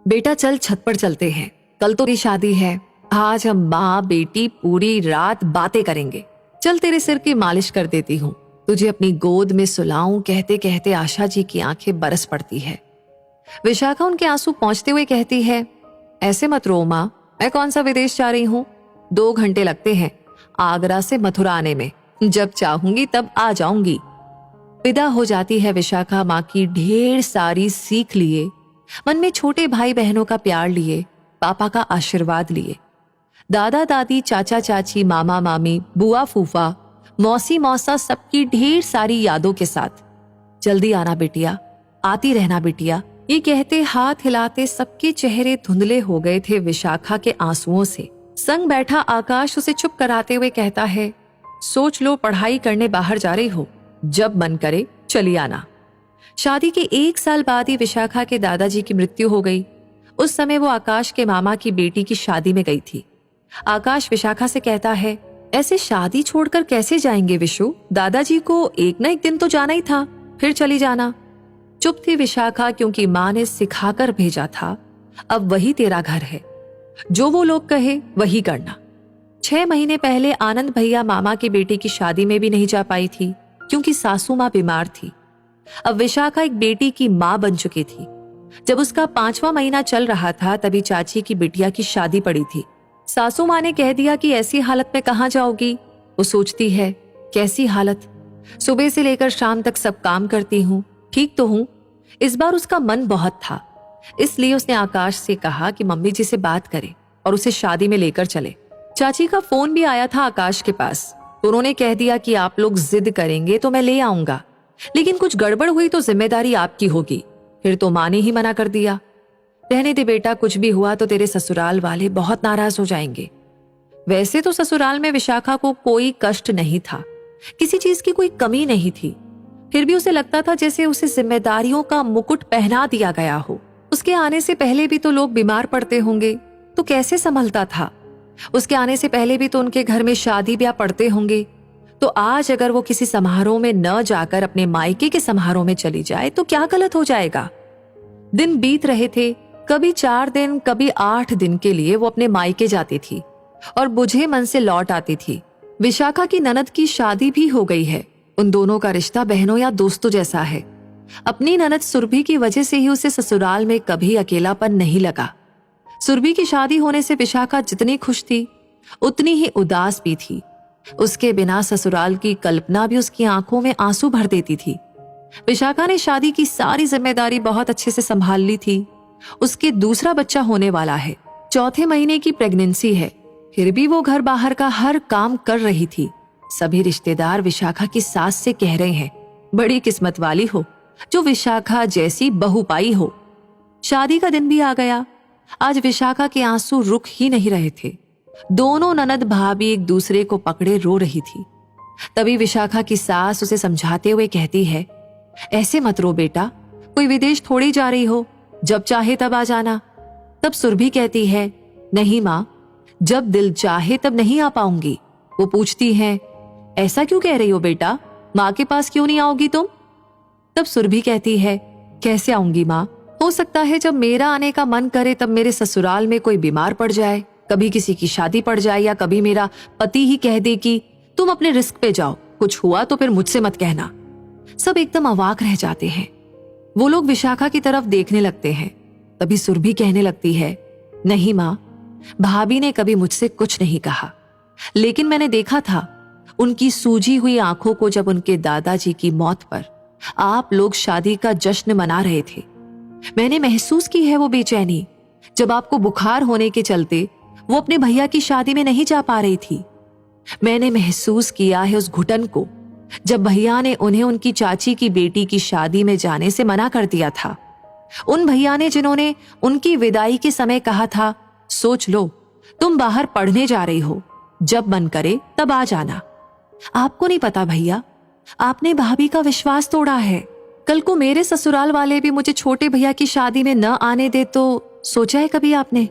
बेटा चल छत पर चलते हैं, कल तो तेरी शादी है। आज हम माँ बेटी पूरी रात बातें करेंगे। चल तेरे सिर की मालिश कर देती हूँ, तुझे अपनी गोद में सुलाऊं। कहते कहते आशा जी की आंखें बरस पड़ती है। विशाखा उनके आंसू पहुंचते हुए कहती है, ऐसे मत रो माँ, मैं कौन सा विदेश जा रही हूँ। 2 घंटे लगते हैं आगरा से मथुरा आने में, जब चाहूंगी तब आ जाऊंगी। विदा हो जाती है विशाखा माँ की ढेर सारी सीख लिए, मन में छोटे भाई बहनों का प्यार लिए, पापा का आशीर्वाद लिए, दादा दादी चाचा चाची मामा मामी बुआ फूफा मौसी मौसा सबकी ढेर सारी यादों के साथ। जल्दी आना बिटिया, आती रहना बिटिया, ये कहते हाथ हिलाते सबके चेहरे धुंधले हो गए थे विशाखा के आंसुओं से। संग बैठा आकाश उसे चुप कराते हुए कहता है, सोच लो पढ़ाई करने बाहर जा रही हो, जब मन करे चली आना। शादी के 1 साल बाद ही विशाखा के दादाजी की मृत्यु हो गई। उस समय वो आकाश के मामा की बेटी की शादी में गई थी। आकाश विशाखा से कहता है, ऐसे शादी छोड़कर कैसे जाएंगे विशु, दादाजी को एक ना एक दिन तो जाना ही था, फिर चली जाना। चुप थी विशाखा, क्योंकि माँ ने सिखाकर भेजा था, अब वही तेरा घर है, जो वो लोग कहे वही करना। 6 महीने पहले आनंद भैया मामा की बेटी की शादी में भी नहीं जा पाई थी, क्योंकि सासू माँ बीमार थी। अब विशाखा एक बेटी की माँ बन चुकी थी। जब उसका 5वां महीना चल रहा था तभी चाची की बिटिया की शादी पड़ी थी। सासू माँ ने कह दिया कि ऐसी हालत में कहाँ जाओगी। वो सोचती है, कैसी हालत, सुबह से लेकर शाम तक सब काम करती हूँ, ठीक तो हूँ। इस बार उसका मन बहुत था, इसलिए उसने आकाश से कहा कि मम्मी जी से बात करे और उसे शादी में लेकर चले। चाची का फोन भी आया था आकाश के पास, तो उन्होंने कह दिया कि आप लोग जिद करेंगे तो मैं ले आऊंगा, लेकिन कुछ गड़बड़ हुई तो जिम्मेदारी आपकी होगी। फिर तो माँ ने ही मना कर दिया, रहने दे बेटा, कुछ भी हुआ तो तेरे ससुराल वाले बहुत नाराज हो जाएंगे। वैसे तो ससुराल में विशाखा को कोई कष्ट नहीं था, किसी चीज की कोई कमी नहीं थी, फिर भी उसे लगता था जैसे उसे जिम्मेदारियों का मुकुट पहना दिया गया हो। उसके आने से पहले भी तो लोग बीमार पड़ते होंगे, तो कैसे संभलता था। उसके आने से पहले भी तो उनके घर में शादी ब्याह पड़ते होंगे, तो आज अगर वो किसी समारोह में न जाकर अपने मायके के समारोह में चली जाए तो क्या गलत हो जाएगा। दिन बीत रहे थे, कभी 4 दिन कभी 8 दिन के लिए वो अपने मायके जाती थी और बुझे मन से लौट आती थी। विशाखा की ननद की शादी भी हो गई है। उन दोनों का रिश्ता बहनों या दोस्तों जैसा है। अपनी ननद सुरभि की वजह से ही उसे ससुराल में कभी अकेलापन नहीं लगा। सुरभि की शादी होने से विशाखा जितनी खुश थी उतनी ही उदास भी थी। उसके बिना ससुराल की कल्पना भी उसकी आंखों में आंसू भर देती थी। विशाखा ने शादी की सारी जिम्मेदारी बहुत अच्छे से संभाल ली थी। उसके दूसरा बच्चा होने वाला है, 4थे महीने की प्रेगनेंसी है, फिर भी वो घर बाहर का हर काम कर रही थी। सभी रिश्तेदार विशाखा की सास से कह रहे हैं, बड़ी किस्मत वाली हो जो विशाखा जैसी बहू पाई हो। शादी का दिन भी आ गया। आज विशाखा के आंसू रुक ही नहीं रहे थे। दोनों ननद भाभी एक दूसरे को पकड़े रो रही थी। तभी विशाखा की सास उसे समझाते हुए कहती है, ऐसे मत रो बेटा, कोई विदेश थोड़ी जा रही हो, जब चाहे तब आ जाना। तब सुरभि कहती है, नहीं माँ, जब दिल चाहे तब नहीं आ पाऊंगी। वो पूछती है, ऐसा क्यों कह रही हो बेटा, माँ के पास क्यों नहीं आओगी तुम। तब सुरभि कहती है, कैसे आऊंगी माँ, हो सकता है जब मेरा आने का मन करे तब मेरे ससुराल में कोई बीमार पड़ जाए, कभी किसी की शादी पड़ जाए, या कभी मेरा पति ही कह दे कि तुम अपने रिस्क पे जाओ, कुछ हुआ तो फिर मुझसे मत कहना। सब एकदम अवाक रह जाते हैं। वो लोग विशाखा की तरफ देखने लगते हैं। तभी सुरभि कहने लगती है, नहीं माँ, भाभी ने कभी मुझसे कुछ नहीं कहा, लेकिन मैंने देखा था उनकी सूजी हुई आंखों को जब उनके दादाजी की मौत पर आप लोग शादी का जश्न मना रहे थे। मैंने महसूस की है वो बेचैनी, जब आपको बुखार होने के चलते वो अपने भैया की शादी में नहीं जा पा रही थी। मैंने महसूस किया है उस घुटन को जब भैया ने उन्हें उनकी चाची की बेटी की शादी में जाने से मना कर दिया था। उन भैया ने जिन्होंने उनकी विदाई के समय कहा था, सोच लो, तुम बाहर पढ़ने जा रही हो, जब मन करे तब आ जाना। आपको नहीं पता भैया, आपने भाभी का विश्वास तोड़ा है। कल को मेरे ससुराल वाले भी मुझे छोटे भैया की शादी में न आने दे तो सोचा है कभी आपने?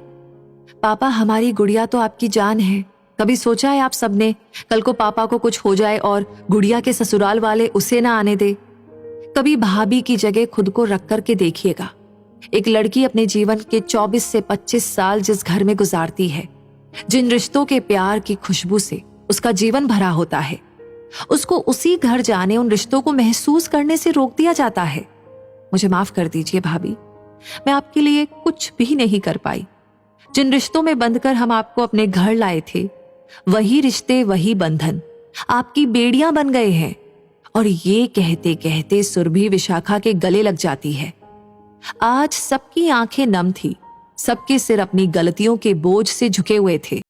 पापा, हमारी गुड़िया तो आपकी जान है, कभी सोचा है आप सबने कल को पापा को कुछ हो जाए और गुड़िया के ससुराल वाले उसे ना आने दे? कभी भाभी की जगह खुद को रख कर के देखिएगा। एक लड़की अपने जीवन के 24 से 25 साल जिस घर में गुजारती है, जिन रिश्तों के प्यार की खुशबू से उसका जीवन भरा होता है, उसको उसी घर जाने, उन रिश्तों को महसूस करने से रोक दिया जाता है। मुझे माफ कर दीजिए भाभी, मैं आपके लिए कुछ भी नहीं कर पाई। जिन रिश्तों में बंधकर हम आपको अपने घर लाए थे, वही रिश्ते, वही बंधन आपकी बेड़ियां बन गए हैं। और ये कहते कहते सुरभि विशाखा के गले लग जाती है। आज सबकी आंखें नम थी, सबके सिर अपनी गलतियों के बोझ से झुके हुए थे।